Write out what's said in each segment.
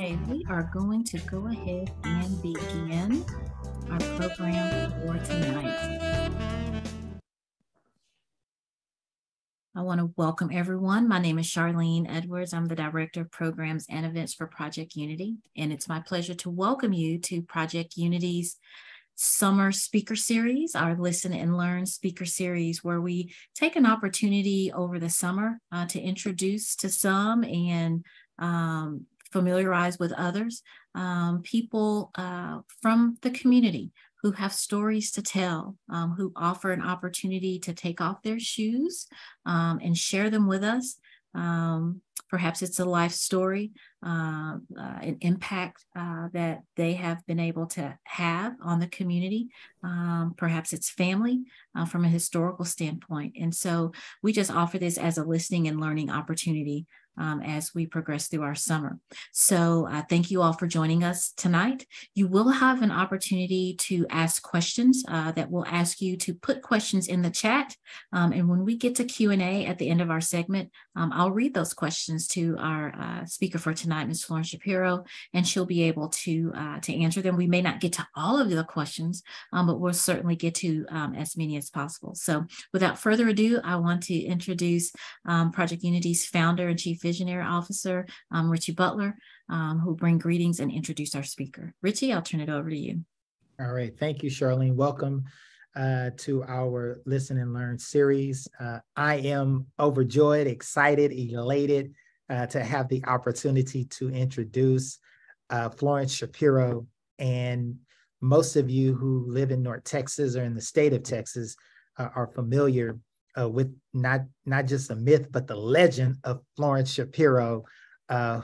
Okay, we are going to go ahead and begin our program for tonight. I want to welcome everyone. My name is Charlene Edwards. I'm the Director of Programs and Events for Project Unity, and it's my pleasure to welcome you to Project Unity's Summer Speaker Series, our Listen and Learn Speaker Series, where we take an opportunity over the summer to introduce to some and familiarize with others, people from the community who have stories to tell, who offer an opportunity to take off their shoes and share them with us. Perhaps it's a life story, an impact that they have been able to have on the community. Perhaps it's family from a historical standpoint. And so we just offer this as a listening and learning opportunity as we progress through our summer. So thank you all for joining us tonight. You will have an opportunity to ask questions that we'll ask you to put questions in the chat. And when we get to Q&A at the end of our segment, I'll read those questions to our speaker for tonight, Ms. Florence Shapiro, and she'll be able to answer them. We may not get to all of the questions, but we'll certainly get to as many as possible. So without further ado, I want to introduce Project Unity's founder and chief visionary officer, Richie Butler, who will bring greetings and introduce our speaker. Richie, I'll turn it over to you. All right. Thank you, Charlene. Welcome to our Listen and Learn series. I am overjoyed, excited, elated to have the opportunity to introduce Florence Shapiro. And most of you who live in North Texas or in the state of Texas are familiar with not just the myth, but the legend of Florence Shapiro,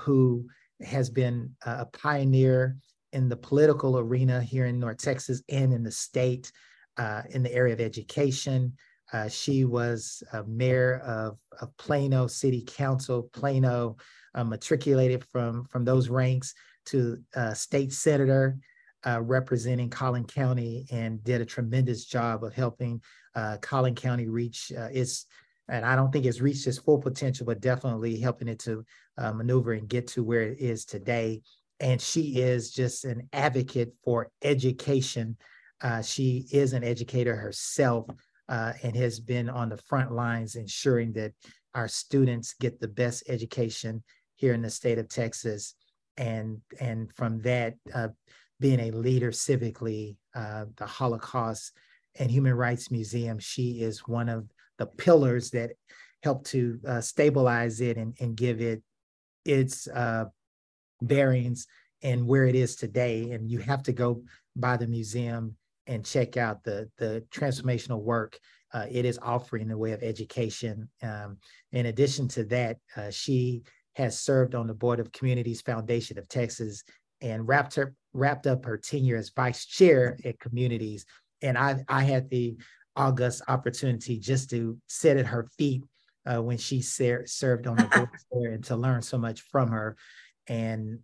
who has been a pioneer in the political arena here in North Texas and in the state in the area of education. She was mayor of Plano City Council. Plano matriculated from those ranks to state senator, representing Collin County, and did a tremendous job of helping Collin County reach and I don't think it's reached its full potential, but definitely helping it to maneuver and get to where it is today. And she is just an advocate for education. She is an educator herself and has been on the front lines ensuring that our students get the best education here in the state of Texas. And from that, being a leader civically, the Holocaust and Human Rights Museum, she is one of the pillars that helped to stabilize it and give it its bearings and where it is today. And you have to go by the museum and check out the transformational work it is offering in the way of education. In addition to that, she has served on the board of Communities Foundation of Texas and wrapped up her tenure as vice chair at Communities. And I had the august opportunity just to sit at her feet when she served on the board there and to learn so much from her. And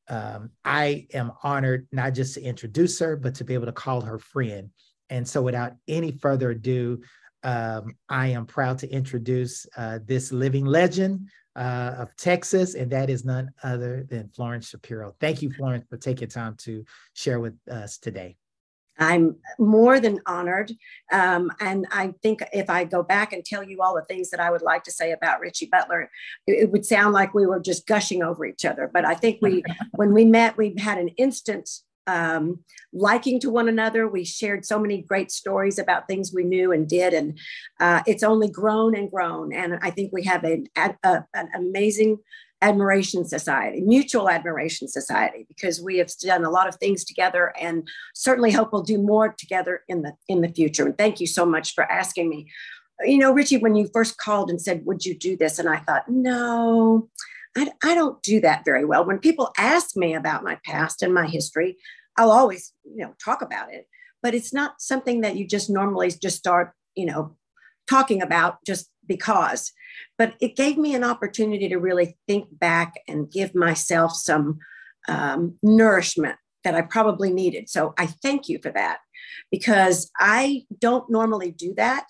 I am honored not just to introduce her, but to be able to call her friend. And so without any further ado, I am proud to introduce this living legend of Texas, and that is none other than Florence Shapiro. Thank you, Florence, for taking time to share with us today. I'm more than honored. And I think if I go back and tell you all the things that I would like to say about Richie Butler, it would sound like we were just gushing over each other. But I think when we met, we had an instant liking to one another. We shared so many great stories about things we knew and did. And it's only grown and grown. And I think we have an amazing admiration society, mutual admiration society, because we have done a lot of things together and certainly hope we'll do more together in the future. And thank you so much for asking me. You know, Richie, when you first called and said, would you do this? And I thought, no, I don't do that very well. When people ask me about my past and my history, I'll always, talk about it, but it's not something that you just normally just start, talking about just because. But it gave me an opportunity to really think back and give myself some nourishment that I probably needed. So I thank you for that, because I don't normally do that.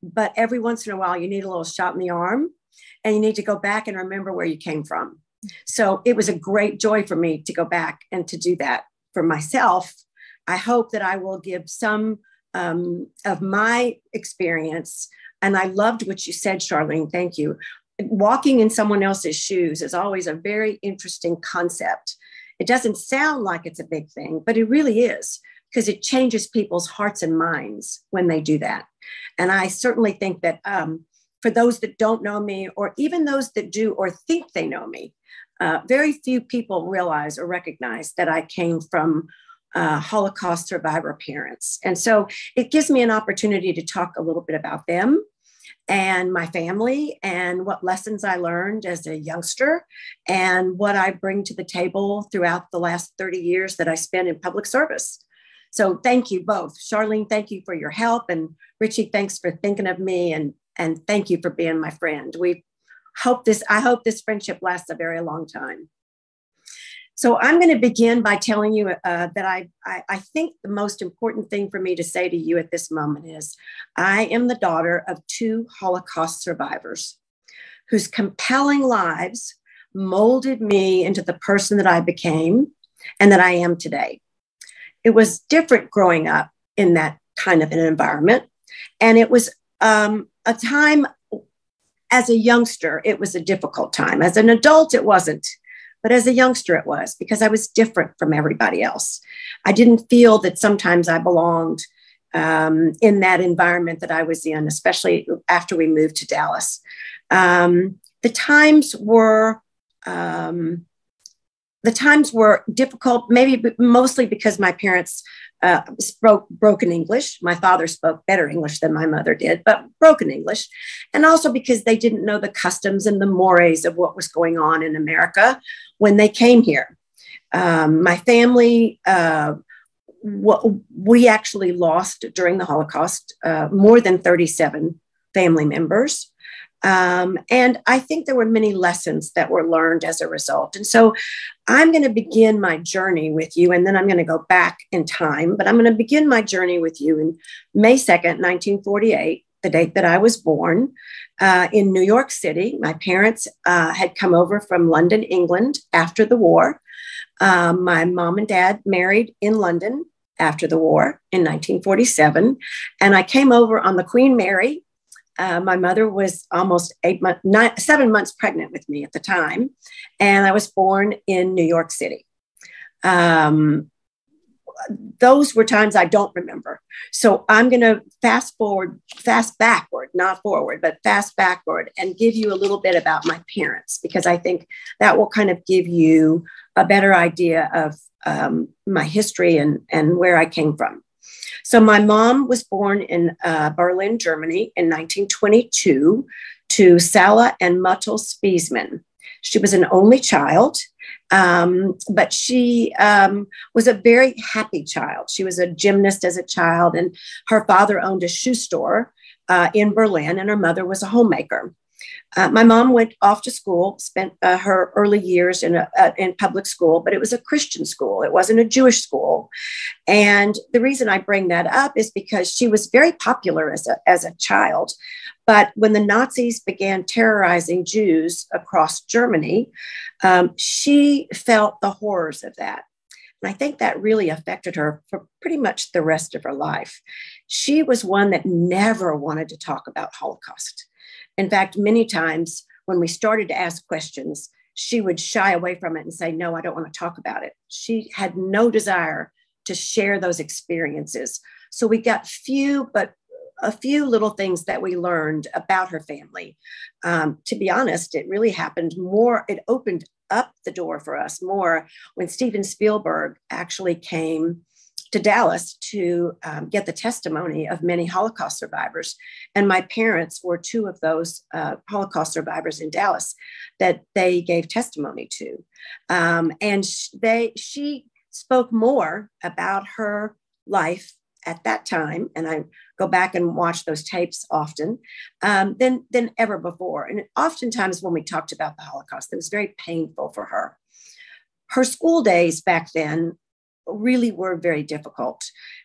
But every once in a while, you need a little shot in the arm, and you need to go back and remember where you came from. So it was a great joy for me to go back and to do that for myself. I hope that I will give some of my experience. And I loved what you said, Charlene. Thank you. Walking in someone else's shoes is always a very interesting concept. It doesn't sound like it's a big thing, but it really is, because it changes people's hearts and minds when they do that. And I certainly think that for those that don't know me, or even those that do or think they know me, very few people realize or recognize that I came from Holocaust survivor parents. And so it gives me an opportunity to talk a little bit about them and my family and what lessons I learned as a youngster and what I bring to the table throughout the last 30 years that I spent in public service. So thank you both. Charlene, thank you for your help. And Richie, thanks for thinking of me. And thank you for being my friend. I hope this friendship lasts a very long time. So I'm going to begin by telling you that I think the most important thing for me to say to you at this moment is I am the daughter of 2 Holocaust survivors whose compelling lives molded me into the person that I became and that I am today. It was different growing up in that kind of an environment. And it was a time, as a youngster, it was a difficult time. As an adult, it wasn't. But as a youngster, it was, because I was different from everybody else. I didn't feel that sometimes I belonged in that environment that I was in, especially after we moved to Dallas. The times were difficult, maybe mostly because my parents spoke broken English. My father spoke better English than my mother did, but broken English. And also because they didn't know the customs and the mores of what was going on in America when they came here. My family, we actually lost during the Holocaust more than 37 family members. And I think there were many lessons that were learned as a result. And so I'm going to begin my journey with you, and then I'm going to go back in time, but I'm going to begin my journey with you in May 2nd, 1948, the date that I was born, in New York City. My parents had come over from London, England after the war. My mom and dad married in London after the war in 1947. And I came over on the Queen Mary. My mother was almost 7 months pregnant with me at the time, and I was born in New York City. Those were times I don't remember. So I'm going to fast backward, not forward, but fast backward, and give you a little bit about my parents, because I think that will kind of give you a better idea of my history and where I came from. So my mom was born in Berlin, Germany in 1922 to Sala and Muttel Spiesman. She was an only child, but she was a very happy child. She was a gymnast as a child, and her father owned a shoe store in Berlin, and her mother was a homemaker. My mom went off to school, spent her early years in public school, but it was a Christian school. It wasn't a Jewish school. And the reason I bring that up is because she was very popular as a child. But when the Nazis began terrorizing Jews across Germany, she felt the horrors of that. And I think that really affected her for pretty much the rest of her life. She was one that never wanted to talk about Holocaust. In fact, many times when we started to ask questions, she would shy away from it and say, no, I don't want to talk about it. She had no desire to share those experiences. So we got a few little things that we learned about her family. To be honest, it really happened more. It opened up the door for us more when Steven Spielberg actually came to Dallas to get the testimony of many Holocaust survivors. And my parents were 2 of those Holocaust survivors in Dallas that they gave testimony to. And she spoke more about her life at that time, and I go back and watch those tapes often, than ever before. And oftentimes when we talked about the Holocaust, it was very painful for her. Her school days back then really were very difficult.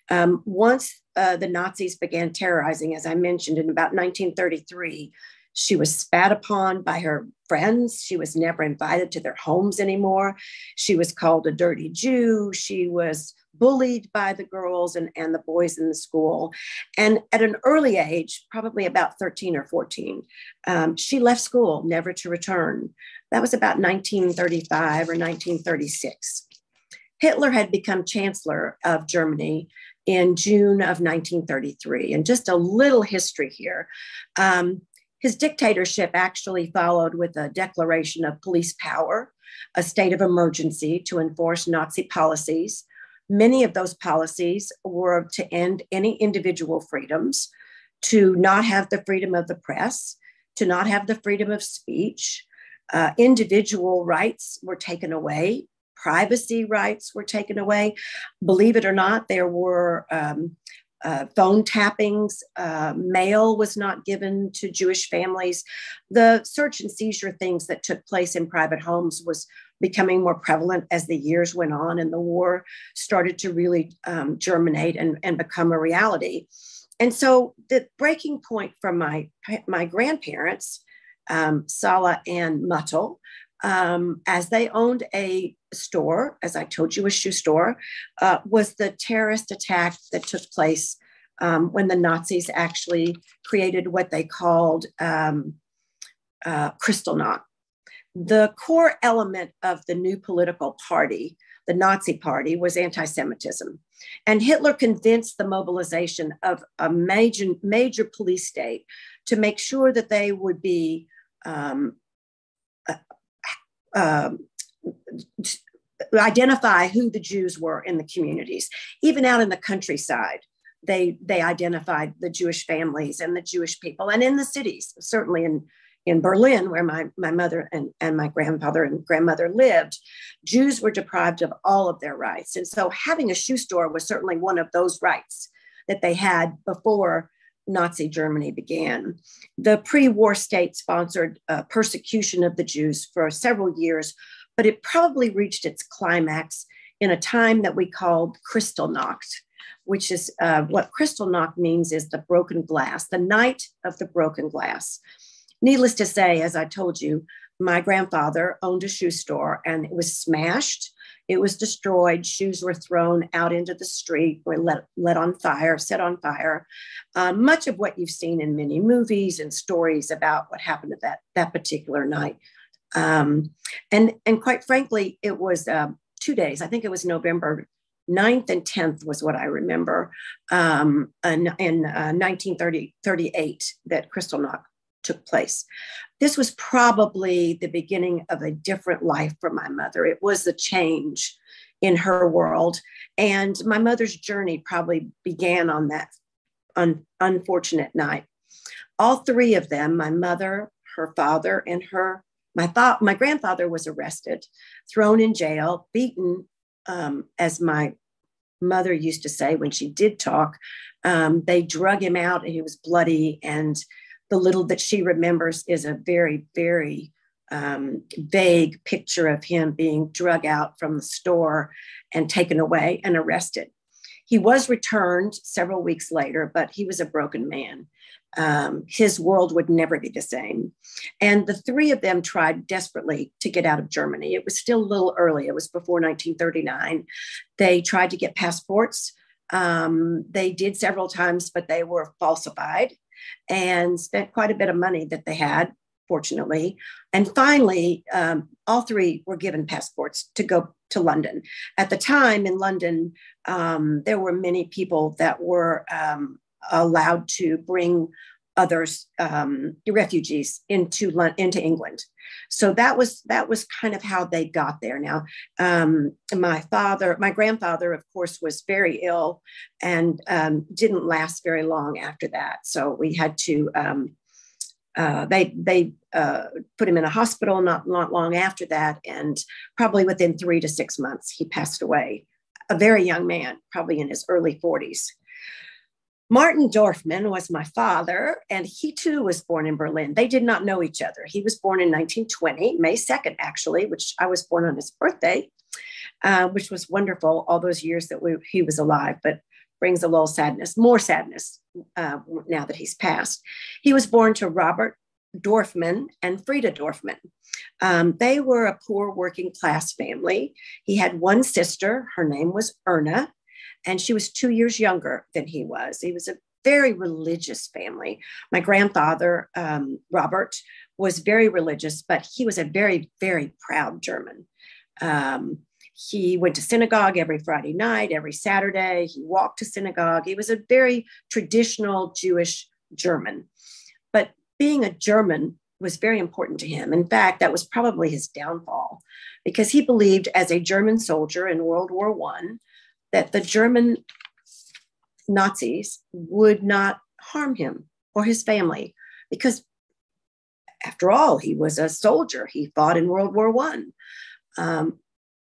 Once the Nazis began terrorizing, as I mentioned, in about 1933, She was spat upon by her friends. She was never invited to their homes anymore. She was called a dirty Jew. She was bullied by the girls and the boys in the school. And at an early age, probably about 13 or 14, she left school, never to return. That was about 1935 or 1936. Hitler had become Chancellor of Germany in June of 1933. And just a little history here. His dictatorship actually followed with a declaration of police power, a state of emergency to enforce Nazi policies. Many of those policies were to end any individual freedoms, to not have the freedom of the press, to not have the freedom of speech. Individual rights were taken away. Privacy rights were taken away. Believe it or not, there were phone tappings. Mail was not given to Jewish families. The search and seizure things that took place in private homes was becoming more prevalent as the years went on and the war started to really germinate and become a reality. And so the breaking point from my grandparents, Sala and Muttel, as they owned a store, as I told you, a shoe store, was the terrorist attack that took place when the Nazis actually created what they called Kristallnacht. The core element of the new political party, the Nazi party, was anti-Semitism. And Hitler convinced the mobilization of a major police state to make sure that they would be identify who the Jews were in the communities. Even out in the countryside, they identified the Jewish families and the Jewish people. And in the cities, certainly in Berlin, where my mother and my grandfather and grandmother lived, Jews were deprived of all of their rights. And so having a shoe store was certainly one of those rights that they had before Nazi Germany began. The pre-war state sponsored persecution of the Jews for several years, but it probably reached its climax in a time that we called Kristallnacht, which is what Kristallnacht means is the broken glass, the night of the broken glass. Needless to say, as I told you, my grandfather owned a shoe store and it was smashed. It was destroyed. Shoes were thrown out into the street, were set on fire. Much of what you've seen in many movies and stories about what happened at that particular night. And quite frankly, it was 2 days. I think it was November 9th and 10th was what I remember in 1938 that Kristallnacht took place. This was probably the beginning of a different life for my mother. It was a change in her world. And my mother's journey probably began on that unfortunate night. All three of them, my mother, her father, and my grandfather was arrested, thrown in jail, beaten, as my mother used to say when she did talk. They drug him out and he was bloody, and the little that she remembers is a very, very vague picture of him being drug out from the store and taken away and arrested. He was returned several weeks later, but he was a broken man. His world would never be the same. And the three of them tried desperately to get out of Germany. It was still a little early. It was before 1939. They tried to get passports. They did several times, but they were falsified, and spent quite a bit of money that they had, fortunately. And finally, all three were given passports to go to London. At the time in London, there were many people that were allowed to bring others, refugees into England. So that was kind of how they got there. Now, my grandfather, of course, was very ill and didn't last very long after that. So we had to, they put him in a hospital not long after that. And probably within 3 to 6 months, he passed away. A very young man, probably in his early 40s. Martin Dorfman was my father, and he too was born in Berlin. They did not know each other. He was born in 1920, May 2nd, actually, which I was born on his birthday, which was wonderful all those years that he was alive, but brings a little sadness, more sadness now that he's passed. He was born to Robert Dorfman and Frida Dorfman. They were a poor working class family. He had one sister. Her name was Erna, and she was 2 years younger than he was. He was a very religious family. My grandfather, Robert, was very religious, but he was a very, very proud German. He went to synagogue every Friday night, every Saturday. He walked to synagogue. He was a very traditional Jewish German. But being a German was very important to him. In fact, that was probably his downfall, because he believed, as a German soldier in World War I, that the German Nazis would not harm him or his family, because after all, he was a soldier. He fought in World War I.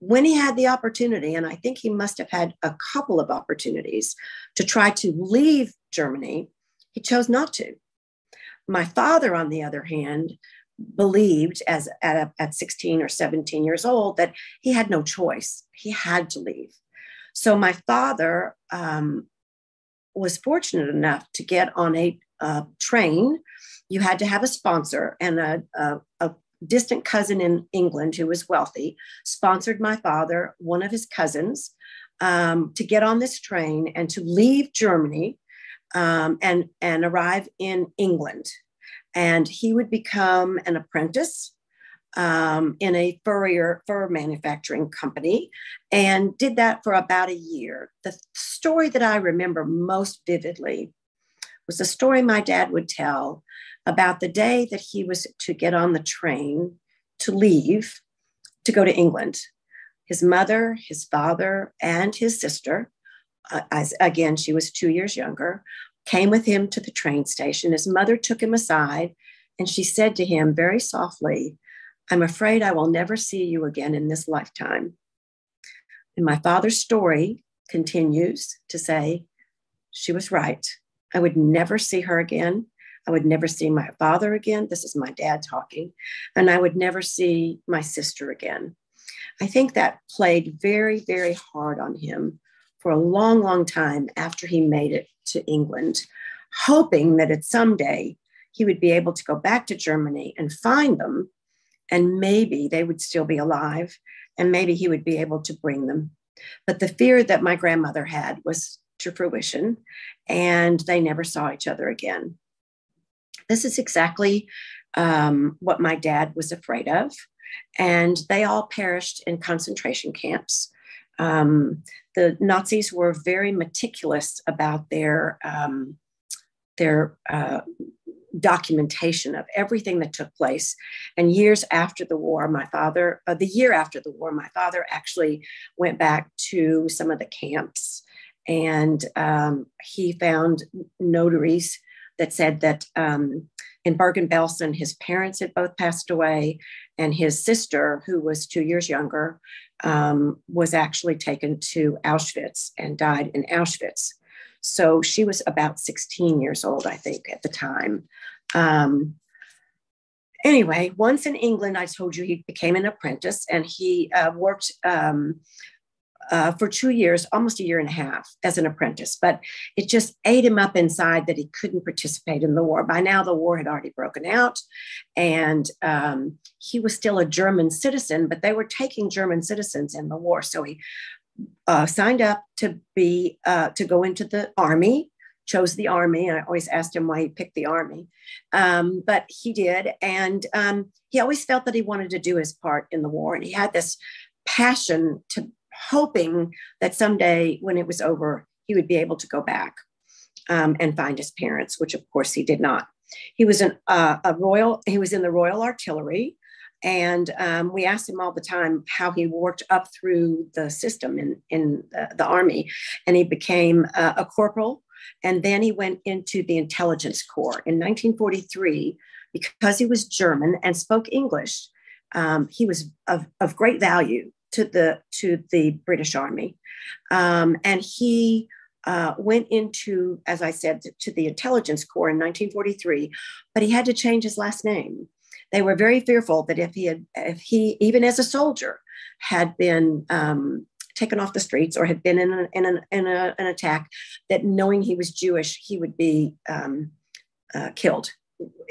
When he had the opportunity, and I think he must have had a couple of opportunities to try to leave Germany, he chose not to. My father, on the other hand, believed at 16 or 17 years old that he had no choice. He had to leave. So my father was fortunate enough to get on a train. You had to have a sponsor, and a distant cousin in England who was wealthy sponsored my father, one of his cousins, to get on this train and to leave Germany and arrive in England. And he would become an apprentice in a fur manufacturing company, and did that for about a year. The story that I remember most vividly was a story my dad would tell about the day that he was to get on the train to leave to go to England. His mother, his father, and his sister, again, she was 2 years younger, came with him to the train station. His mother took him aside, and she said to him very softly, "I'm afraid I will never see you again in this lifetime." And my father's story continues to say, she was right. I would never see her again. I would never see my father again. This is my dad talking. And I would never see my sister again. I think that played very, very hard on him for a long, long time after he made it to England, hoping that at someday he would be able to go back to Germany and find them, and maybe they would still be alive, and maybe he would be able to bring them. But the fear that my grandmother had was to fruition, and they never saw each other again. This is exactly what my dad was afraid of, and they all perished in concentration camps. The Nazis were very meticulous about their documentation of everything that took place. And years after the war, the year after the war, my father actually went back to some of the camps, and he found notaries that said that in Bergen-Belsen, his parents had both passed away, and his sister, who was 2 years younger, was actually taken to Auschwitz and died in Auschwitz. So she was about 16 years old, I think, at the time. Anyway, once in England, I told you he became an apprentice, and he worked for 2 years, almost a year and a half, as an apprentice. But it just ate him up inside that he couldn't participate in the war. By now, the war had already broken out, and he was still a German citizen, but they were taking German citizens in the war. So he signed up to go into the army, chose the army. I always asked him why he picked the army, but he did. And he always felt that he wanted to do his part in the war. And he had this passion to hoping that someday when it was over, he would be able to go back and find his parents, which of course he did not. He was he was in the Royal Artillery. And we asked him all the time how he worked up through the system in the army. And he became a corporal. And then he went into the intelligence corps in 1943. Because he was German and spoke English, he was of great value to the British Army. And he went into, as I said, to the intelligence corps in 1943, but he had to change his last name. They were very fearful that if he, even as a soldier, had been taken off the streets or had been in an attack, that knowing he was Jewish, he would be killed.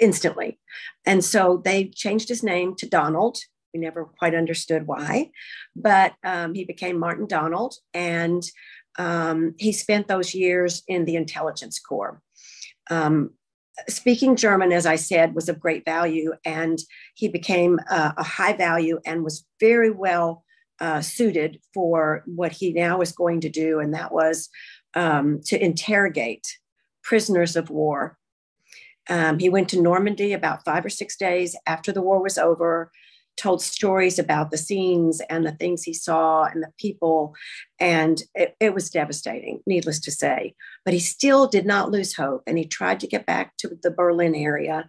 instantly. And so they changed his name to Donald. We never quite understood why, but he became Martin Donald. And he spent those years in the intelligence corps. Speaking German, as I said, was of great value, and he became a high value and was very well suited for what he now is going to do, and that was to interrogate prisoners of war. He went to Normandy about 5 or 6 days after the war was over, told stories about the scenes and the things he saw and the people, and it was devastating, needless to say. But he still did not lose hope, and he tried to get back to the Berlin area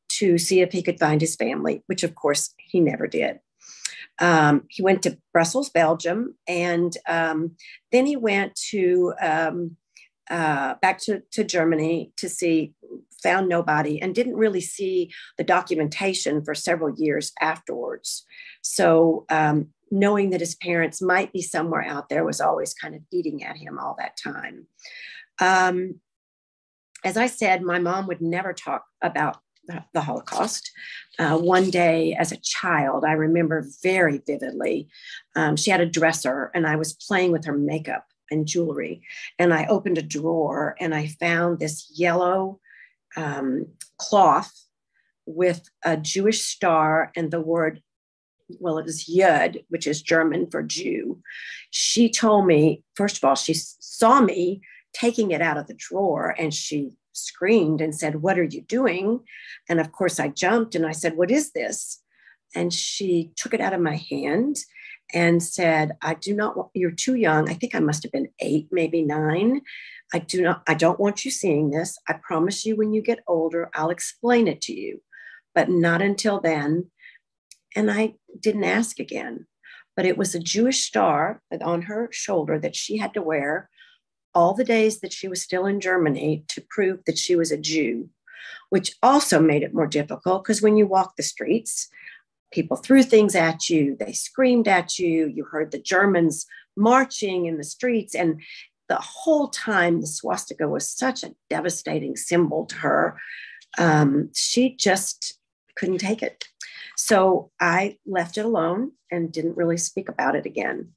to see if he could find his family, which of course he never did. He went to Brussels, Belgium, and then he went to back to Germany to see, found nobody, and didn't really see the documentation for several years afterwards. So knowing that his parents might be somewhere out there was always kind of eating at him all that time. As I said, my mom would never talk about the Holocaust. One day as a child, I remember very vividly, she had a dresser and I was playing with her makeup and jewelry. And I opened a drawer and I found this yellow cloth with a Jewish star and the word, well, it is Yud, which is German for Jew. She told me, first of all, she saw me taking it out of the drawer and she screamed and said, "What are you doing?" And of course I jumped and I said, "What is this?" And she took it out of my hand and said, "I do not want, you're too young." I think I must have been 8, maybe 9. I don't want you seeing this. I promise you when you get older, I'll explain it to you, but not until then. And I didn't ask again, but it was a Jewish star on her shoulder that she had to wear all the days that she was still in Germany to prove that she was a Jew, which also made it more difficult because when you walk the streets, people threw things at you, they screamed at you, you heard the Germans marching in the streets, and the whole time the swastika was such a devastating symbol to her. She just couldn't take it. So I left it alone and didn't really speak about it again.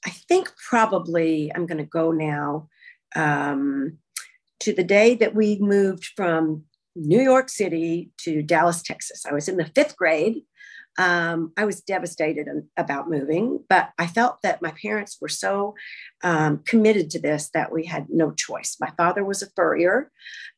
I think probably I'm going to go now to the day that we moved from New York City to Dallas, Texas. I was in the 5th grade. I was devastated about moving, but I felt that my parents were so committed to this that we had no choice. My father was a furrier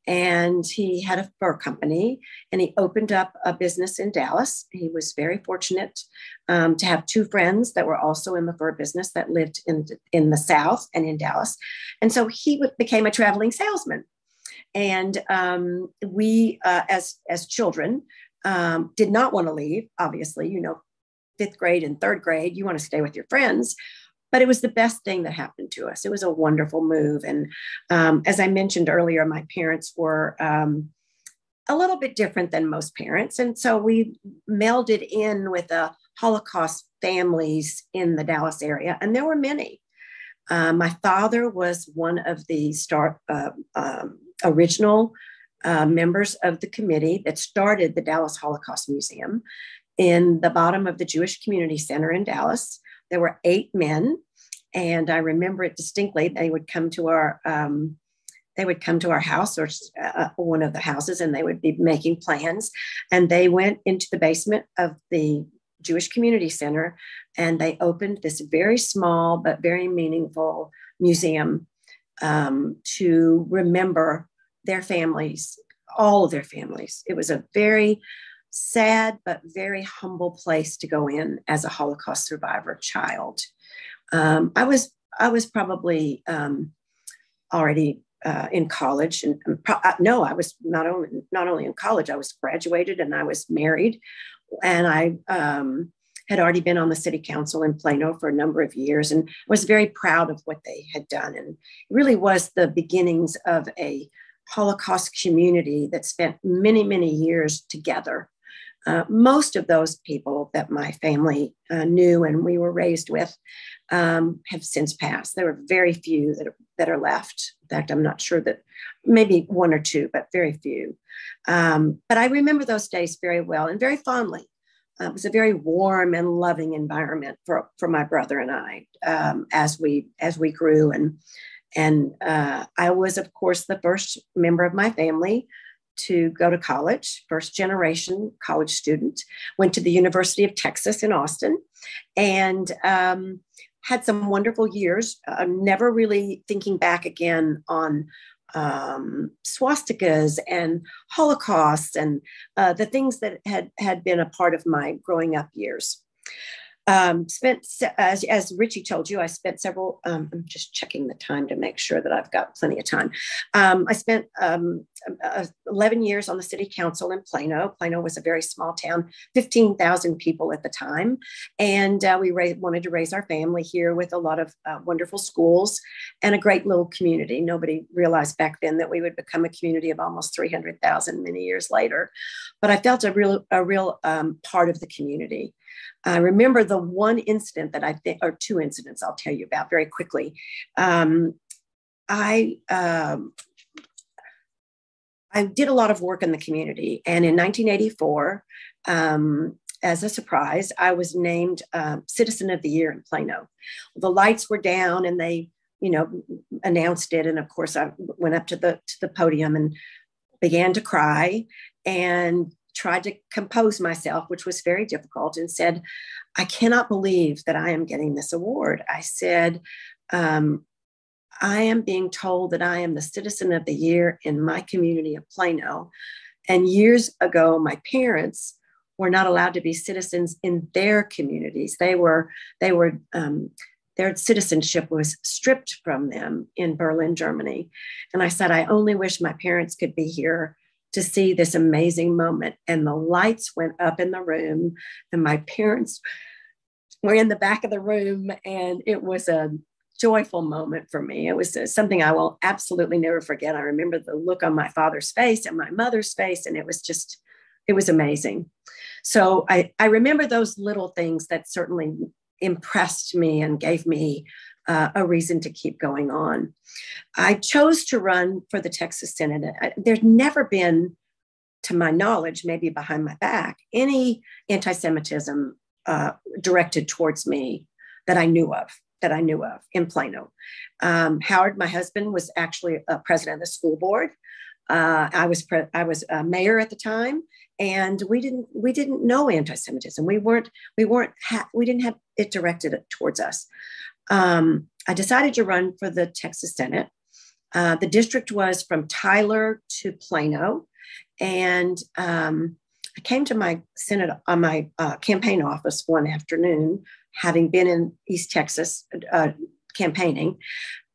and he had a fur company and he opened up a business in Dallas. He was very fortunate to have 2 friends that were also in the fur business that lived in the South and in Dallas. And so he became a traveling salesman. And we, as children, did not want to leave. Obviously, 5th grade and 3rd grade, you want to stay with your friends. But it was the best thing that happened to us. It was a wonderful move. And as I mentioned earlier, my parents were a little bit different than most parents. And so we melded in with the Holocaust families in the Dallas area. And there were many. My father was one of the original members of the committee that started the Dallas Holocaust Museum in the bottom of the Jewish Community Center in Dallas. There were 8 men, and I remember it distinctly. They would come to our house or one of the houses, and they would be making plans. And they went into the basement of the Jewish Community Center, and they opened this very small but very meaningful museum to remember their families, all of their families. It was a very sad but very humble place to go in as a Holocaust survivor child. I was probably already in college, and no, I was not only in college. I was graduated and I was married, and I had already been on the city council in Plano for a number of years, and was very proud of what they had done. And it really was the beginnings of a Holocaust community that spent many, many years together. Most of those people that my family knew and we were raised with have since passed. There were very few that are left. In fact, I'm not sure that maybe one or two, but very few. But I remember those days very well and very fondly. It was a very warm and loving environment for my brother and I as we grew. And I was, of course, the first member of my family to go to college, first generation college student, went to the University of Texas in Austin, and had some wonderful years, never really thinking back again on swastikas and Holocaust and the things that had been a part of my growing up years. Spent, as Richie told you, I spent several, I'm just checking the time to make sure that I've got plenty of time. I spent 11 years on the city council in Plano. Plano was a very small town, 15,000 people at the time. And we wanted to raise our family here with a lot of wonderful schools and a great little community. Nobody realized back then that we would become a community of almost 300,000 many years later. But I felt a real part of the community. I remember the one incident that I think, or two incidents I'll tell you about very quickly. I did a lot of work in the community, and in 1984, as a surprise, I was named Citizen of the Year in Plano. The lights were down, and they, announced it, and of course, I went up to the podium and began to cry, and tried to compose myself, which was very difficult, and said, I cannot believe that I am getting this award. I said, I am being told that I am the Citizen of the Year in my community of Plano. And years ago, my parents were not allowed to be citizens in their communities. Their citizenship was stripped from them in Berlin, Germany. And I said, I only wish my parents could be here to see this amazing moment. And the lights went up in the room, and my parents were in the back of the room, and it was a joyful moment for me. It was something I will absolutely never forget. I remember the look on my father's face and my mother's face, and it was amazing. So I remember those little things that certainly impressed me and gave me a reason to keep going on. I chose to run for the Texas Senate. There's never been, to my knowledge, maybe behind my back, any anti-Semitism directed towards me that I knew of in Plano. Howard, my husband, was actually a president of the school board. I was mayor at the time, and we didn't know anti-Semitism. We didn't have it directed towards us. I decided to run for the Texas Senate. The district was from Tyler to Plano, and I came to my campaign office one afternoon, having been in East Texas campaigning,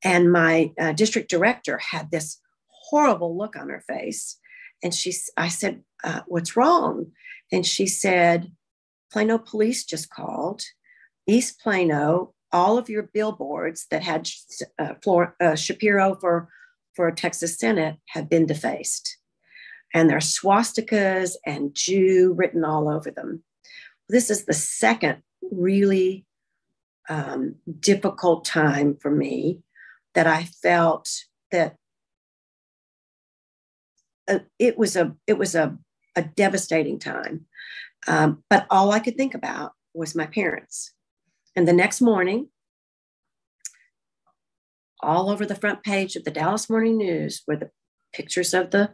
and my district director had this horrible look on her face, and I said, "What's wrong?" And she said, "Plano police just called. East Plano, all of your billboards that had Florence Shapiro for Texas Senate have been defaced. And there are swastikas and Jew written all over them." This is the second really difficult time for me that I felt that it was a devastating time. But all I could think about was my parents. And the next morning, all over the front page of the Dallas Morning News were the pictures of the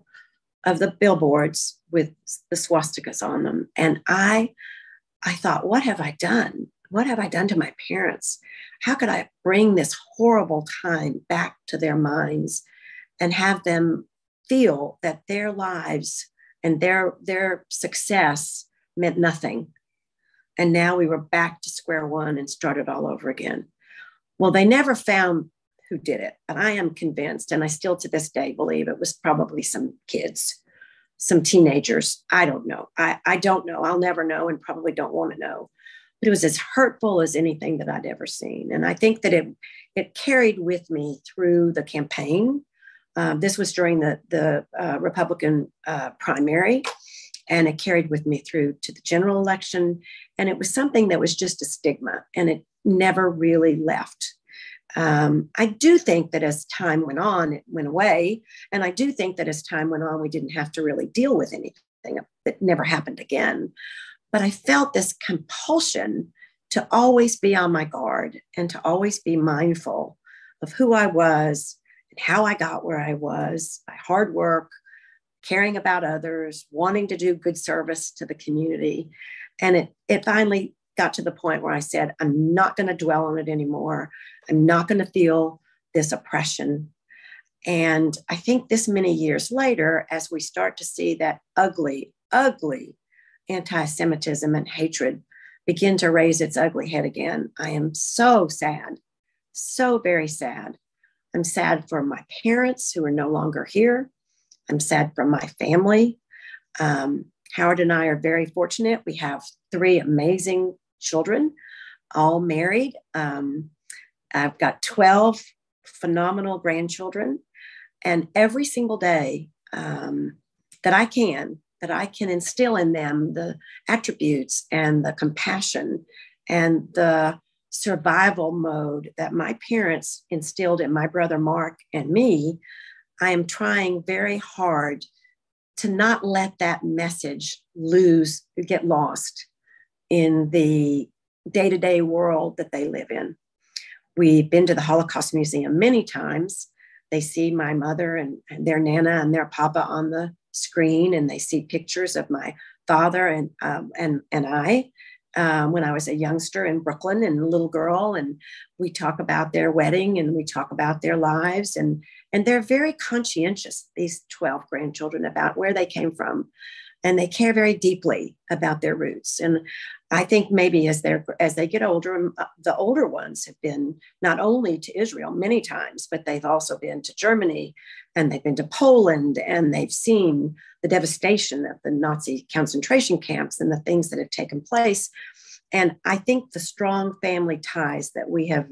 billboards with the swastikas on them. And I thought, what have I done? What have I done to my parents? How could I bring this horrible time back to their minds and have them feel that their lives and their success meant nothing? And now we were back to square one and started all over again. Well, they never found who did it, but I am convinced, and I still to this day believe it was probably some kids, some teenagers. I don't know. I don't know. I'll never know, and probably don't want to know. But it was as hurtful as anything that I'd ever seen. And I think that it carried with me through the campaign. This was during the Republican primary. And it carried with me through to the general election. And it was something that was just a stigma, and it never really left. I do think that as time went on, it went away. And I do think that as time went on, we didn't have to really deal with anything that never happened again. But I felt this compulsion to always be on my guard and to always be mindful of who I was and how I got where I was by hard work, caring about others, wanting to do good service to the community. And it finally got to the point where I said, I'm not going to dwell on it anymore. I'm not going to feel this oppression. And I think this many years later, as we start to see that ugly, ugly anti-Semitism and hatred begin to raise its ugly head again, I am so sad, so very sad. I'm sad for my parents who are no longer here. I'm sad for my family. Howard and I are very fortunate. We have 3 amazing children, all married. I've got 12 phenomenal grandchildren. And every single day that I can instill in them the attributes and the compassion and the survival mode that my parents instilled in my brother Mark and me, I am trying very hard to not let that message get lost in the day-to-day world that they live in. We've been to the Holocaust Museum many times. They see my mother and their Nana and their Papa on the screen, and they see pictures of my father and I when I was a youngster in Brooklyn and a little girl. And we talk about their wedding and we talk about their lives. And they're very conscientious, these 12 grandchildren, about where they came from. And they care very deeply about their roots. And I think maybe as they get older, the older ones have been not only to Israel many times, but they've also been to Germany, and they've been to Poland, and they've seen the devastation of the Nazi concentration camps and the things that have taken place. And I think the strong family ties that we have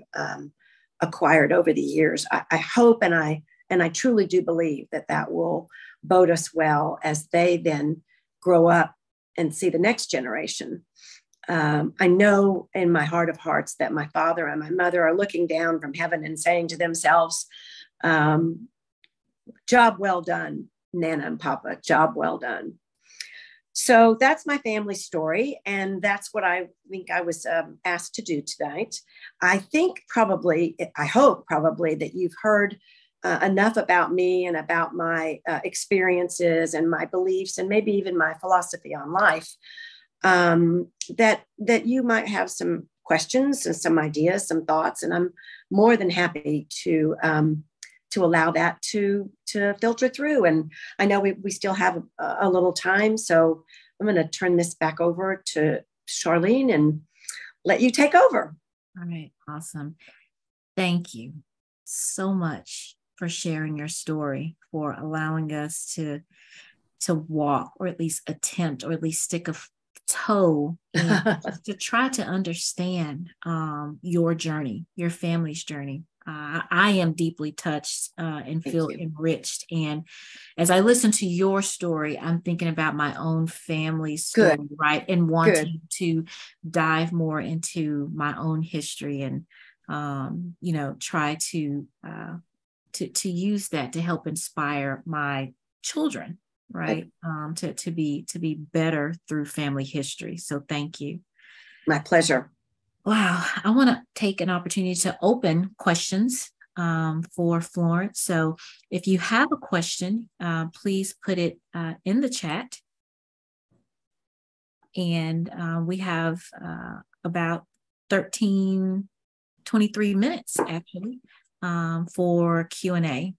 acquired over the years, I hope and I truly do believe that will bode us well as they then grow up and see the next generation. I know in my heart of hearts that my father and my mother are looking down from heaven and saying to themselves, job well done, Nana and Papa, job well done. So that's my family story. And that's what I think I was asked to do tonight. I hope probably that you've heard enough about me and about my experiences and my beliefs and maybe even my philosophy on life, that you might have some questions and some ideas, some thoughts, and I'm more than happy to allow that to filter through. And I know we still have a little time, so I'm going to turn this back over to Charlene and let you take over. All right, awesome. Thank you so much for sharing your story, for allowing us to walk, or at least attempt, or at least stick a toe in, to try to understand your journey, your family's journey. I am deeply touched and feel enriched. And as I listen to your story, I'm thinking about my own family's story, right? And wanting to dive more into my own history and, try to use that to help inspire my children, right? To be better through family history. So thank you. My pleasure. Wow. I want to take an opportunity to open questions for Florence. So if you have a question, please put it in the chat. And we have about 23 minutes actually for Q&A.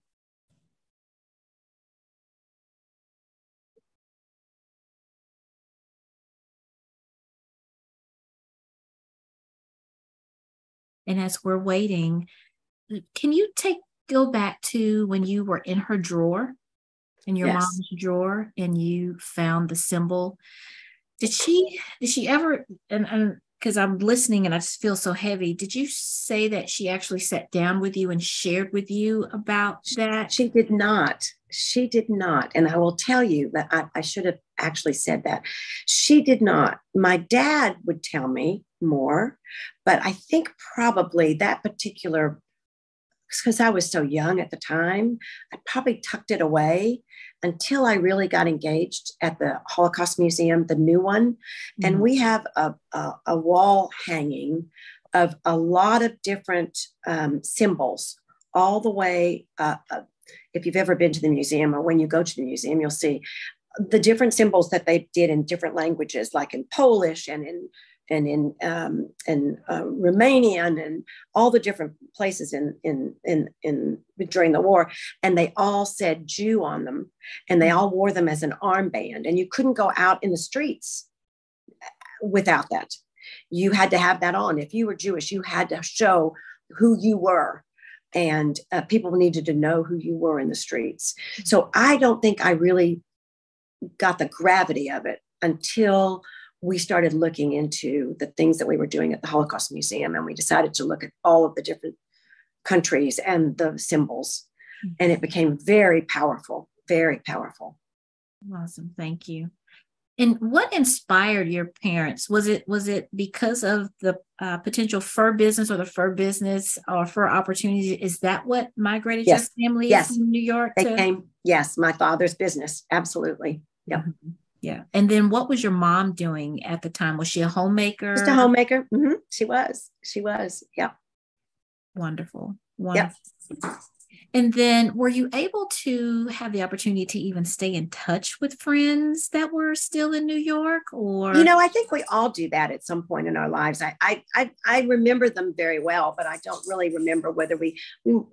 And as we're waiting, can you go back to when you were in her drawer, in your mom's drawer, and you found the symbol? Did she ever, and because I'm listening and I just feel so heavy. Did you say that she actually sat down with you and shared with you about that? She did not. She did not. And I will tell you that I should have actually said that. She did not. My dad would tell me more, but I think probably that particular, because I was so young at the time, I probably tucked it away until I really got engaged at the Holocaust Museum, the new one. Mm-hmm. And we have a wall hanging of a lot of different symbols all the way. If you've ever been to the museum, or when you go to the museum, you'll see the different symbols that they did in different languages, like in Polish and in Romanian and all the different places in during the war. And they all said Jew on them, and they all wore them as an armband. And you couldn't go out in the streets without that. You had to have that on. If you were Jewish, you had to show who you were. And people needed to know who you were in the streets. So I don't think I really got the gravity of it until we started looking into the things that we were doing at the Holocaust Museum. And we decided to look at all of the different countries and the symbols. Mm-hmm. And it became very powerful, very powerful. Awesome. Thank you. And what inspired your parents? Was it because of the potential fur business or the fur business or fur opportunities? Is that what migrated your family from New York? Yes, my father's business. Absolutely. Yep. Mm-hmm. Yeah. And then what was your mom doing at the time? Was she a homemaker? Just a homemaker. Mm-hmm. She was. Yep. Wonderful. Yep. And then were you able to have the opportunity to even stay in touch with friends that were still in New York? Or, I think we all do that at some point in our lives. I remember them very well, but I don't really remember whether I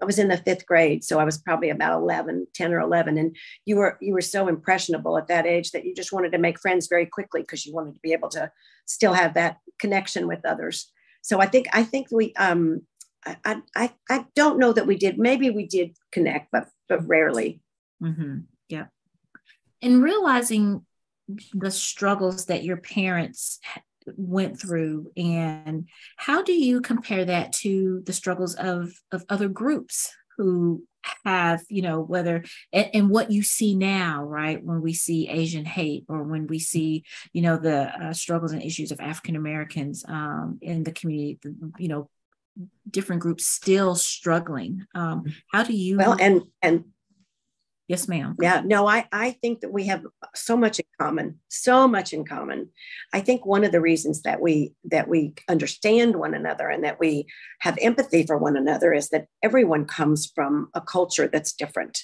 was in the 5th grade. So I was probably about 10 or 11. And you were so impressionable at that age that you just wanted to make friends very quickly because you wanted to be able to still have that connection with others. So I think we, I don't know that we did. Maybe we did connect, but rarely. Mm-hmm. Yeah. And realizing the struggles that your parents went through, and how do you compare that to the struggles of other groups who have, whether, and what you see now, right? When we see Asian hate, or when we see, the struggles and issues of African Americans in the community, different groups still struggling. How do you? Well, and yes, ma'am. Yeah, no, I think that we have so much in common. I think one of the reasons that we understand one another and that we have empathy for one another is that everyone comes from a culture that's different.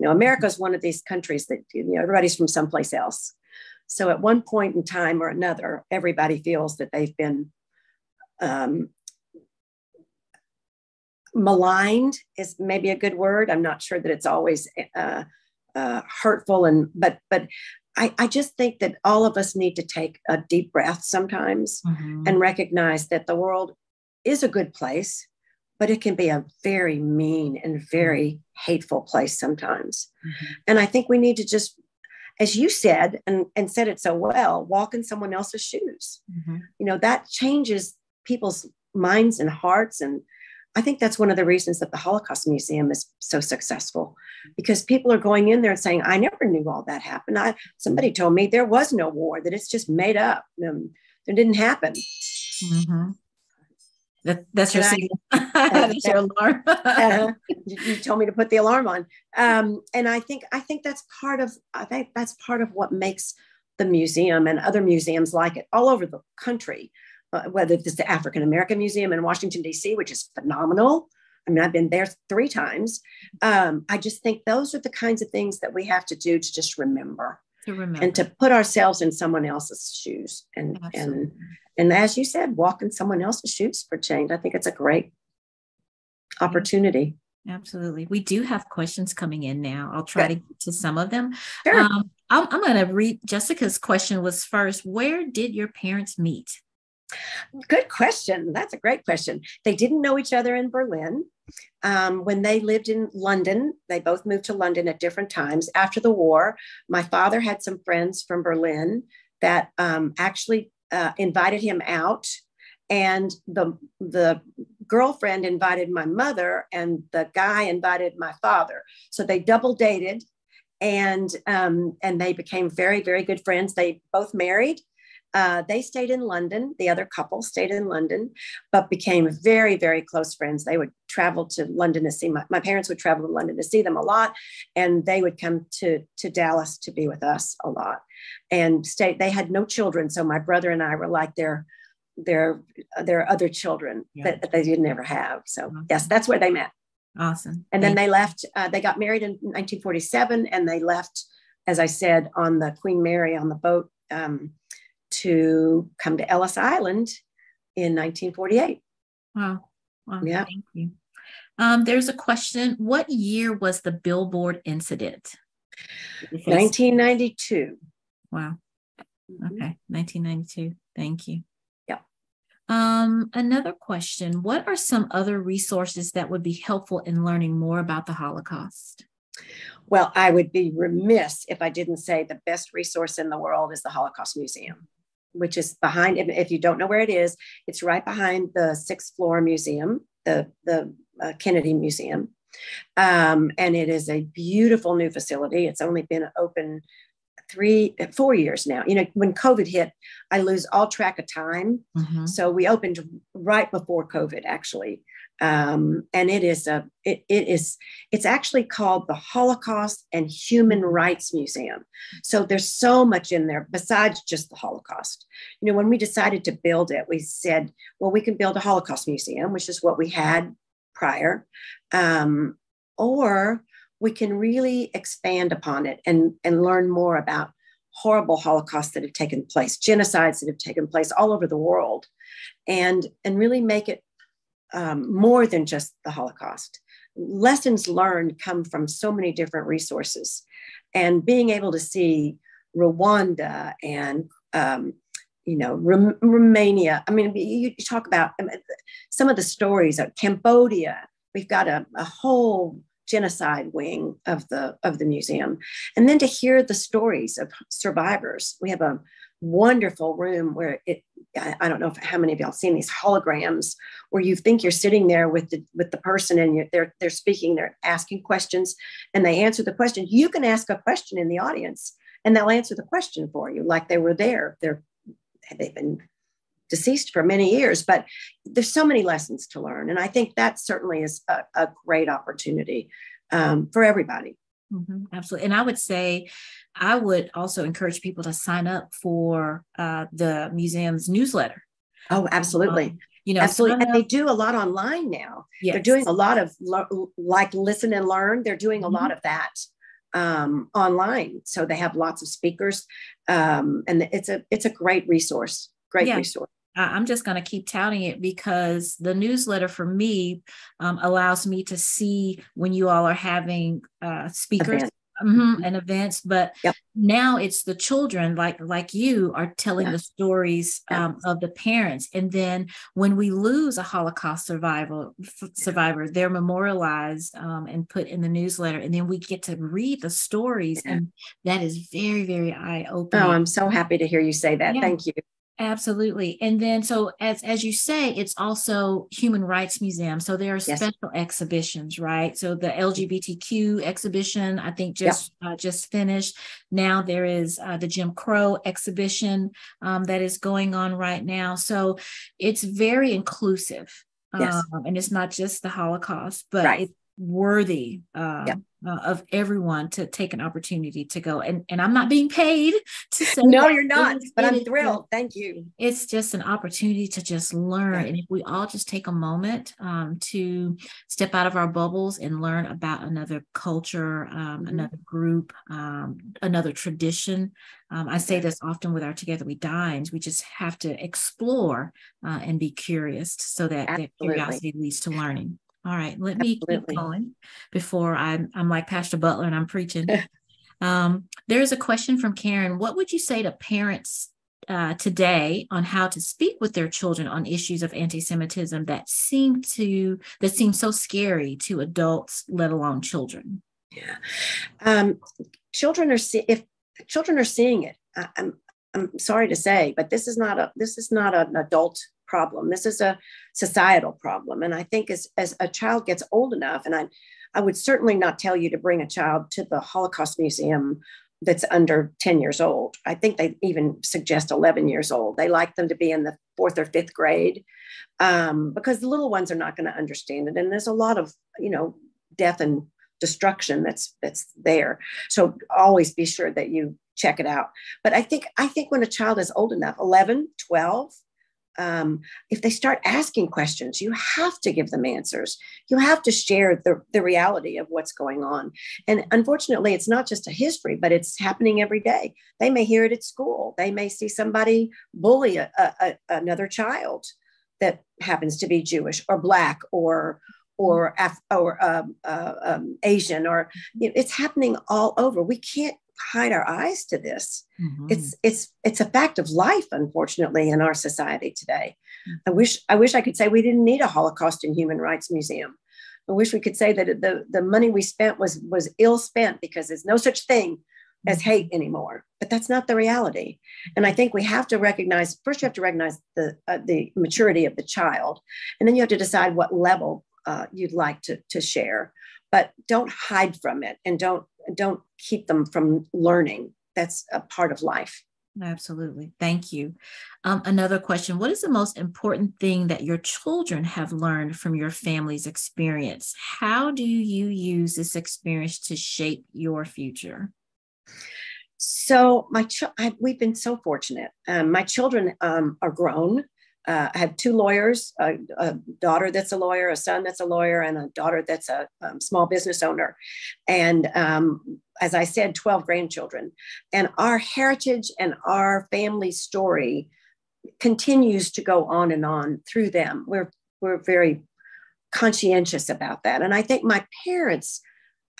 America is one of these countries that, everybody's from someplace else. So at one point in time or another, everybody feels that they've been maligned is maybe a good word. I'm not sure that it's always hurtful, but I just think that all of us need to take a deep breath sometimes. Mm-hmm. And recognize that the world is a good place, but it can be a very mean and very hateful place sometimes. Mm-hmm. And I think we need to just, as you said, and said it so well, walk in someone else's shoes. Mm-hmm. That changes people's minds and hearts. And I think that's one of the reasons that the Holocaust Museum is so successful, because people are going in there and saying, I never knew all that happened. Somebody told me there was no war, that it's just made up. It didn't happen. Mm-hmm. That's your signal. That's your alarm. You told me to put the alarm on. And I think that's part of what makes the museum and other museums like it all over the country. Whether it's the African American Museum in Washington, D.C., which is phenomenal. I mean, I've been there 3 times. I just think those are the kinds of things that we have to do to just remember. And to put ourselves in someone else's shoes. And as you said, walk in someone else's shoes for change. I think it's a great opportunity. Absolutely. We do have questions coming in now. I'll try to get to some of them. Sure. I'm going to read Jessica's question was first. Where did your parents meet? Good question. That's a great question. They didn't know each other in Berlin. When they lived in London, they both moved to London at different times. After the war, my father had some friends from Berlin that actually invited him out And the girlfriend invited my mother, and the guy invited my father. So they double dated, and they became very, very good friends. They both married. They stayed in London. The other couple stayed in London, but became very, very close friends. They would travel to London to see my parents would travel to London to see them a lot. And they would come to Dallas to be with us a lot and stay. They had no children. So my brother and I were like their other children that they didn't ever have. So yes, that's where they met. Awesome. And then they left, they got married in 1947, and they left, as I said, on the Queen Mary on the boat, to come to Ellis Island in 1948. Wow. Yeah. Thank you. There's a question. What year was the billboard incident? 1992. Wow. Okay. 1992. Thank you. Yeah. Another question. What are some other resources that would be helpful in learning more about the Holocaust? Well, I would be remiss if I didn't say the best resource in the world is the Holocaust Museum, which is behind, if you don't know where it is, it's right behind the 6th floor museum, the Kennedy Museum. And it is a beautiful new facility. It's only been open 4 years now. You know, when COVID hit, I lose all track of time. Mm-hmm. So we opened right before COVID, actually. And it's actually called the Holocaust and Human Rights Museum. So there's so much in there besides just the Holocaust. You know, when we decided to build it, we said, well, we can build a Holocaust museum, which is what we had prior, or we can really expand upon it and learn more about horrible Holocausts that have taken place, genocides that have taken place all over the world, and really make it more than just the Holocaust. Lessons learned come from so many different resources, and being able to see Rwanda and Romania. I mean, you talk about some of the stories of Cambodia. We've got a whole genocide wing of the museum, and then to hear the stories of survivors. We have a wonderful room where I don't know how many of y'all have seen these holograms where you think you're sitting there with the person, and they're speaking, they're asking questions, and they answer the question. You can ask a question in the audience, and they'll answer the question for you like they were there. They've been deceased for many years, but there's so many lessons to learn. And I think that certainly is a great opportunity for everybody. Mm-hmm, absolutely. And I would say, I would also encourage people to sign up for the museum's newsletter. Oh, absolutely. Absolutely. And they do a lot online now. Yes. They're doing a lot of like listen and learn. They're doing a lot of that online. So they have lots of speakers, and it's a great resource. Great resource. I'm just going to keep touting it because the newsletter for me allows me to see when you all are having speakers and events. But now it's the children like you are telling the stories of the parents. And then when we lose a Holocaust survivor, they're memorialized and put in the newsletter. And then we get to read the stories. And that is very, very eye-opening. Oh, I'm so happy to hear you say that. Thank you. Absolutely. And then, so as you say, it's also Human Rights Museum. So there are special exhibitions, right? So the LGBTQ exhibition, I think just finished. Now there is the Jim Crow exhibition that is going on right now. So it's very inclusive. And it's not just the Holocaust, but it's worthy of everyone to take an opportunity to go. And I'm not being paid to say no, you're not, but I'm thrilled. Thank you. It's just an opportunity to just learn. And if we all just take a moment to step out of our bubbles and learn about another culture, another group, another tradition. I say this often with our Together We Dines. We just have to explore and be curious so that curiosity leads to learning. All right, let me keep going before I'm like Pastor Butler and I'm preaching. There's a question from Karen. What would you say to parents today on how to speak with their children on issues of anti-Semitism that seem so scary to adults, let alone children? If children are seeing it, I'm sorry to say, but this is not an adult problem. This is a societal problem. And I think as a child gets old enough, and I would certainly not tell you to bring a child to the Holocaust Museum that's under 10 years old. I think they even suggest 11 years old. They like them to be in the 4th or 5th grade, because the little ones are not going to understand it. And there's a lot of, death and destruction that's there. So always be sure that you check it out. But I think when a child is old enough, 11, 12, if they start asking questions, you have to give them answers. You have to share the reality of what's going on. And unfortunately, it's not just a history, but it's happening every day. They may hear it at school. They may see somebody bully another child that happens to be Jewish or Black or Asian, or it's happening all over. We can't hide our eyes to this. Mm-hmm. It's a fact of life, unfortunately, in our society today. Mm-hmm. I wish I could say we didn't need a Holocaust and Human Rights Museum. I wish we could say that the money we spent was ill spent, because there's no such thing as hate anymore. But that's not the reality. And I think we have to recognize, first you have to recognize the maturity of the child, and then you have to decide what level you'd like to share. But don't hide from it, and don't keep them from learning. That's a part of life. Absolutely. Thank you. Another question: what is the most important thing that your children have learned from your family's experience? How do you use this experience to shape your future? So we've been so fortunate. My children are grown. I have 2 lawyers, a daughter that's a lawyer, a son that's a lawyer, and a daughter that's a small business owner. And as I said, 12 grandchildren. And our heritage and our family story continues to go on and on through them. We're very conscientious about that. And I think my parents,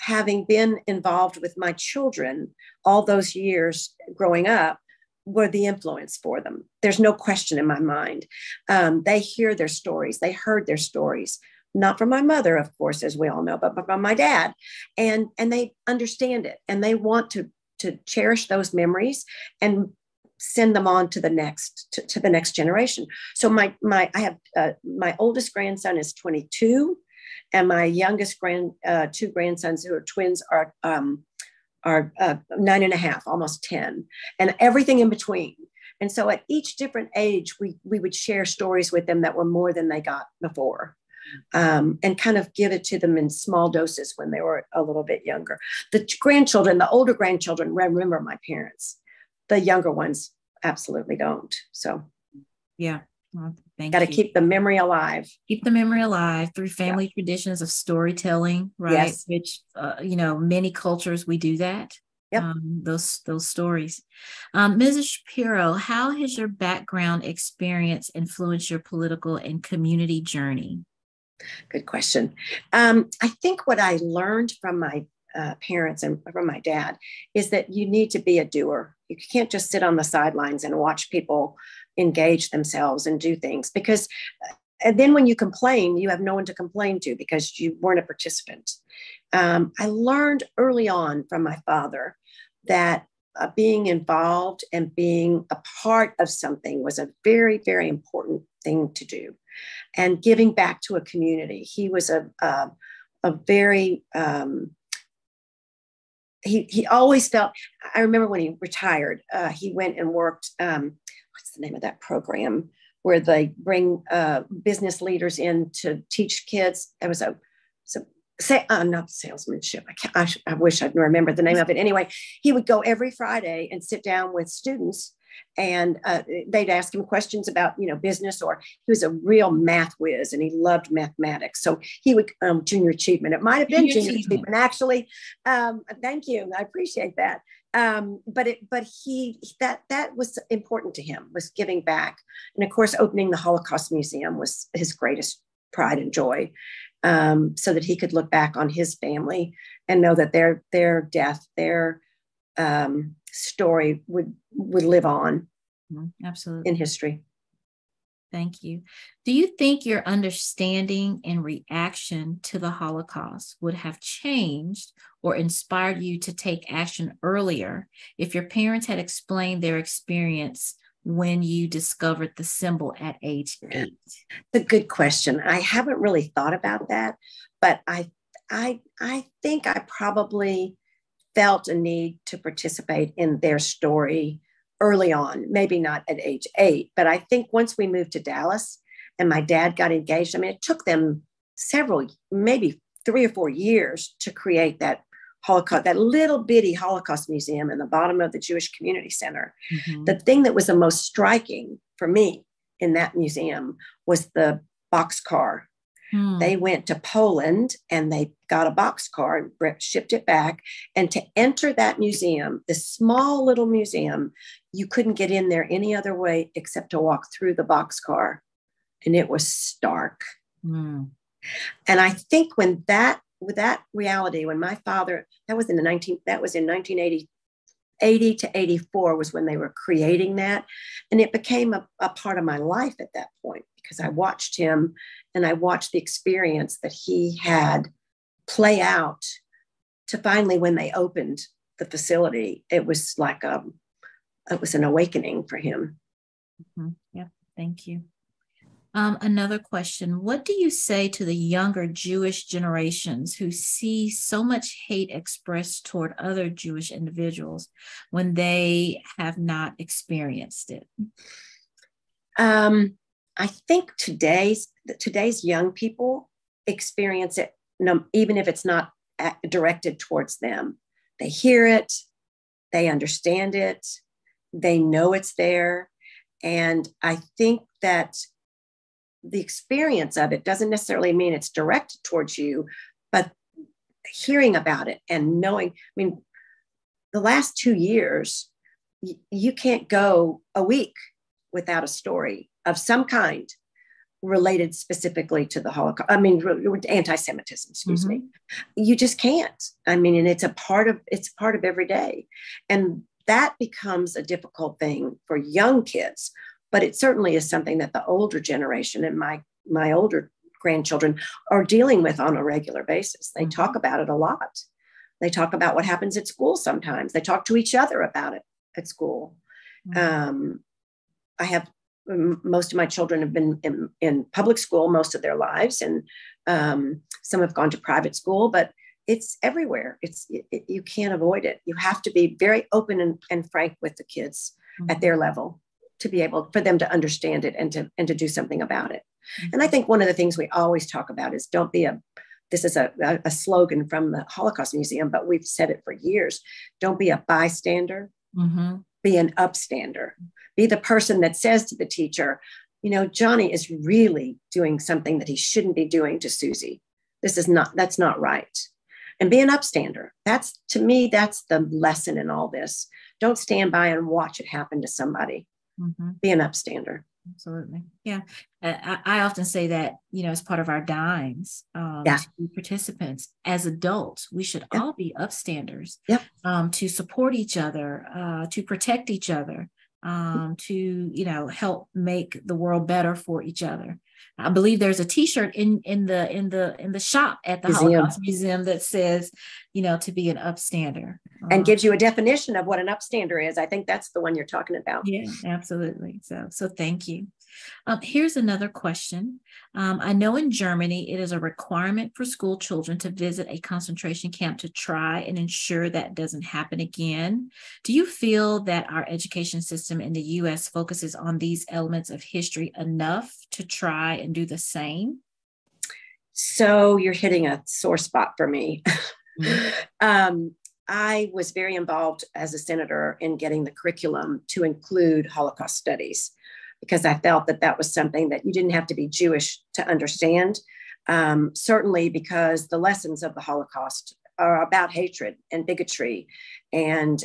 having been involved with my children all those years growing up, were the influence for them. There's no question in my mind. They hear their stories. They heard their stories, not from my mother, of course, as we all know, but from my dad. And they understand it, and they want to cherish those memories and send them on to the next generation. So my oldest grandson is 22, and my youngest 2 grandsons, who are twins, are 9.5, almost 10, and everything in between. And so at each different age, we would share stories with them that were more than they got before, and kind of give it to them in small doses when they were a little bit younger. The older grandchildren remember my parents. The younger ones absolutely don't. So yeah. Well, got to keep the memory alive. Keep the memory alive through family traditions of storytelling, right? Yes. Which, many cultures, we do that. Yep. Those stories. Mrs. Shapiro, how has your background experience influenced your political and community journey? Good question. I think what I learned from my parents and from my dad is that you need to be a doer. You can't just sit on the sidelines and watch people engage themselves and do things, because and then when you complain, you have no one to complain to because you weren't a participant. I learned early on from my father that being involved and being a part of something was a very, very important thing to do, and giving back to a community. He was a very he always felt. I remember when he retired, he went and worked. What's the name of that program where they bring business leaders in to teach kids? There was not salesmanship. I wish I'd remembered the name of it. Anyway, he would go every Friday and sit down with students, and they'd ask him questions about, business, or he was a real math whiz and he loved mathematics. So he would junior achievement. It might have been junior achievement, actually. Thank you. I appreciate that. But that was important to him, was giving back. And of course, opening the Holocaust Museum was his greatest pride and joy, so that he could look back on his family and know that their death, their story would live on. Absolutely in history. Thank you. Do you think your understanding and reaction to the Holocaust would have changed or inspired you to take action earlier if your parents had explained their experience when you discovered the symbol at age 8? It's a good question. I haven't really thought about that, but I think I probably felt a need to participate in their story early on, maybe not at age 8, but I think once we moved to Dallas and my dad got engaged, I mean, it took them several, maybe 3 or 4 years to create that Holocaust, that little bitty Holocaust museum in the bottom of the Jewish Community Center. Mm-hmm. The thing that was the most striking for me in that museum was the boxcar. They went to Poland and they got a boxcar and shipped it back. And to enter that museum, this small little museum, you couldn't get in there any other way except to walk through the boxcar. And it was stark. And I think with that reality, when my father, that was in 1980 to 84 was when they were creating that. And it became a part of my life at that point, because I watched him and I watched the experience that he had play out to finally, when they opened the facility, it was like it was an awakening for him. Mm-hmm. Yeah, thank you. Another question. What do you say to the younger Jewish generations who see so much hate expressed toward other Jewish individuals when they have not experienced it? I think today's young people experience it, even if it's not directed towards them. They hear it, they understand it, they know it's there. And I think that the experience of it doesn't necessarily mean it's directed towards you, but hearing about it and knowing, I mean, the last 2 years, you can't go a week without a story of some kind related specifically to the Holocaust. I mean, anti-Semitism, excuse me. You just can't. I mean, and it's part of every day. And that becomes a difficult thing for young kids. But it certainly is something that the older generation and my older grandchildren are dealing with on a regular basis. They talk about it a lot. They talk about what happens at school sometimes. They talk to each other about it at school. I have most of my children have been in public school most of their lives, and some have gone to private school, but it's everywhere. You can't avoid it. You have to be very open and frank with the kids at their level to be able for them to understand it and to do something about it. And I think one of the things we always talk about is this is a slogan from the Holocaust Museum, but we've said it for years. Don't be a bystander, be an upstander. Be the person that says to the teacher, you know, Johnny is really doing something that he shouldn't be doing to Susie. That's not right. And be an upstander. To me, that's the lesson in all this. Don't stand by and watch it happen to somebody. Be an upstander. Absolutely. Yeah. I often say that, you know, as part of our dimes to participants as adults, we should all be upstanders to support each other, to protect each other, to, you know, help make the world better for each other. I believe there's a T-shirt in the shop at the Holocaust Museum that says, you know, to be an upstander, and gives you a definition of what an upstander is. I think that's the one you're talking about. Yeah, absolutely. So thank you. Here's another question. I know in Germany, it is a requirement for school children to visit a concentration camp to try and ensure that doesn't happen again. Do you feel that our education system in the U.S. focuses on these elements of history enough to try and do the same? So you're hitting a sore spot for me. I was very involved as a senator in getting the curriculum to include Holocaust studies, because I felt that was something that you didn't have to be Jewish to understand. Certainly because the lessons of the Holocaust are about hatred and bigotry, and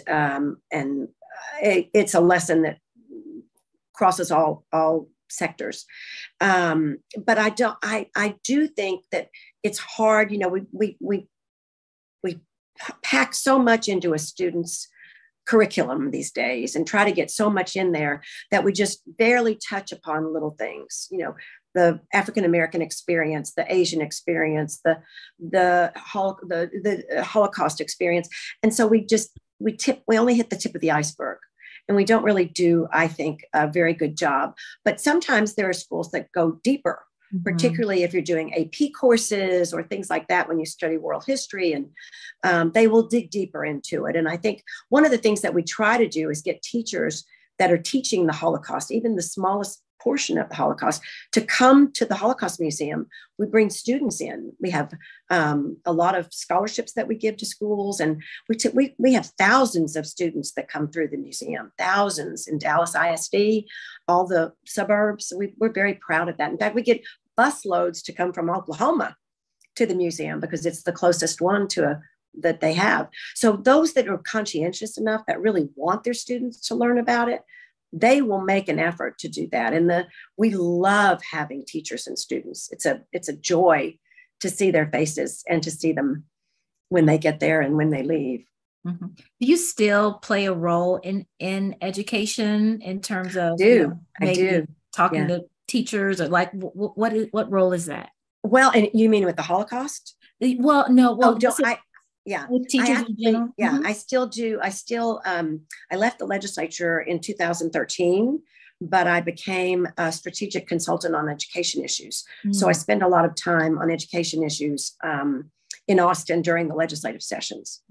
it's a lesson that crosses all sectors. But I do think that it's hard. You know, we pack so much into a student's curriculum these days and try to get so much in there that we just barely touch upon little things, the African American experience, the Asian experience, the Holocaust experience. And so we only hit the tip of the iceberg. And we don't really do, I think, a very good job. But sometimes there are schools that go deeper, particularly if you're doing AP courses or things like that when you study world history, and they will dig deeper into it. And I think one of the things that we try to do is get teachers that are teaching the Holocaust, even the smallest portion of the Holocaust, to come to the Holocaust Museum. We bring students in. We have a lot of scholarships that we give to schools, and we have thousands of students that come through the museum, thousands in Dallas ISD, all the suburbs. We're very proud of that. In fact, we get bus loads to come from Oklahoma to the museum because it's the closest one that they have. So those that are conscientious enough, that really want their students to learn about it, they will make an effort to do that. And we love having teachers and students. It's a joy to see their faces and to see them when they get there and when they leave. Mm-hmm. Do you still play a role in education in terms of I do talking to teachers, or like what role is that? Well, and you mean with the Holocaust? Well, no. Well, with teachers in general. Yeah, I still do. I left the legislature in 2013, but I became a strategic consultant on education issues. So I spend a lot of time on education issues in Austin during the legislative sessions.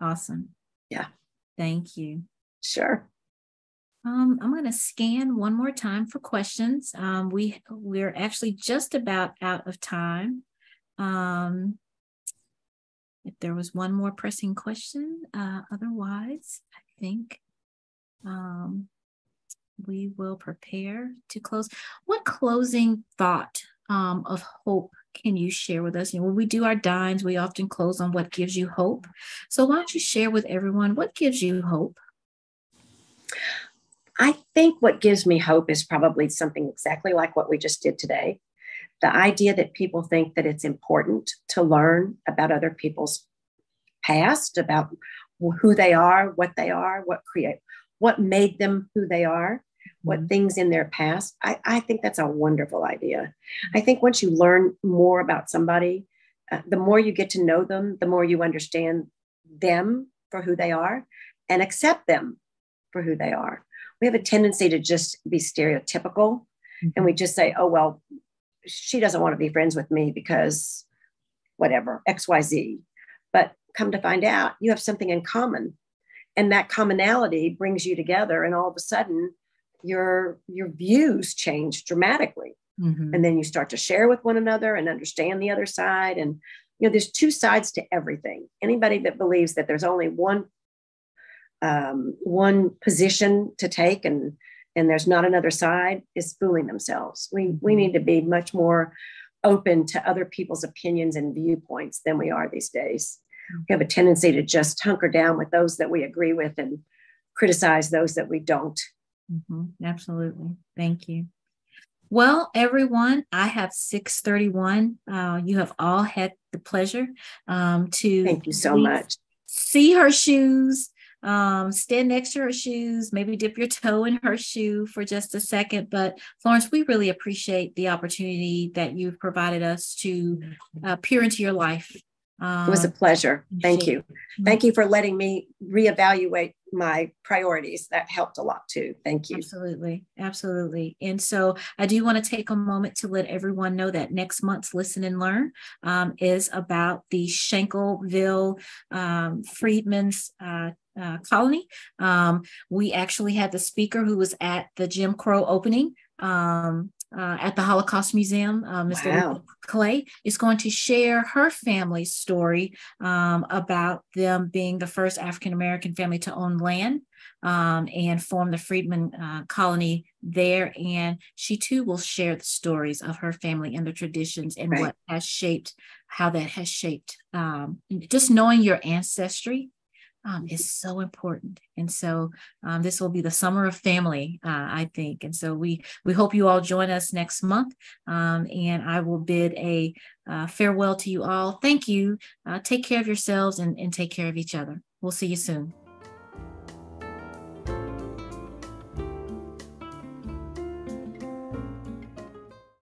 Awesome. Yeah. Thank you. Sure. I'm going to scan one more time for questions. We're actually just about out of time. If there was one more pressing question, otherwise, I think we will prepare to close. What closing thought of hope can you share with us? When we do our dines, we often close on what gives you hope. So why don't you share with everyone what gives you hope? I think what gives me hope is probably something exactly like what we just did today. The idea that people think that it's important to learn about other people's past, about who they are, what made them who they are, what things in their past. I think that's a wonderful idea. I think once you learn more about somebody, the more you get to know them, the more you understand them for who they are and accept them for who they are. We have a tendency to just be stereotypical, and we just say, oh, well, she doesn't want to be friends with me because whatever, XYZ. But come to find out, you have something in common, and that commonality brings you together, and all of a sudden your views change dramatically. And then you start to share with one another and understand the other side. And there's two sides to everything. Anybody that believes that there's only one position to take and there's not another side is fooling themselves. We need to be much more open to other people's opinions and viewpoints than we are these days. We have a tendency to just hunker down with those that we agree with and criticize those that we don't. Absolutely. Thank you. Well, everyone, I have 6:31. You have all had the pleasure to thank you so much. See her shoes, stand next to her shoes, maybe dip your toe in her shoe for just a second. But Florence, we really appreciate the opportunity that you've provided us to peer into your life. It was a pleasure. Thank you. Thank you for letting me reevaluate my priorities. That helped a lot too. Thank you. Absolutely. Absolutely. And so I do want to take a moment to let everyone know that next month's Listen and Learn is about the Shankleville Freedmen's colony. We actually had the speaker who was at the Jim Crow opening at the Holocaust Museum, Mr. Clay, is going to share her family's story about them being the first African-American family to own land and form the Freedmen colony there. And she too will share the stories of her family and the traditions and what has shaped, how that has shaped. Just knowing your ancestry is so important. And so this will be the summer of family, I think. And so we hope you all join us next month. And I will bid a farewell to you all. Thank you. Take care of yourselves and take care of each other. We'll see you soon.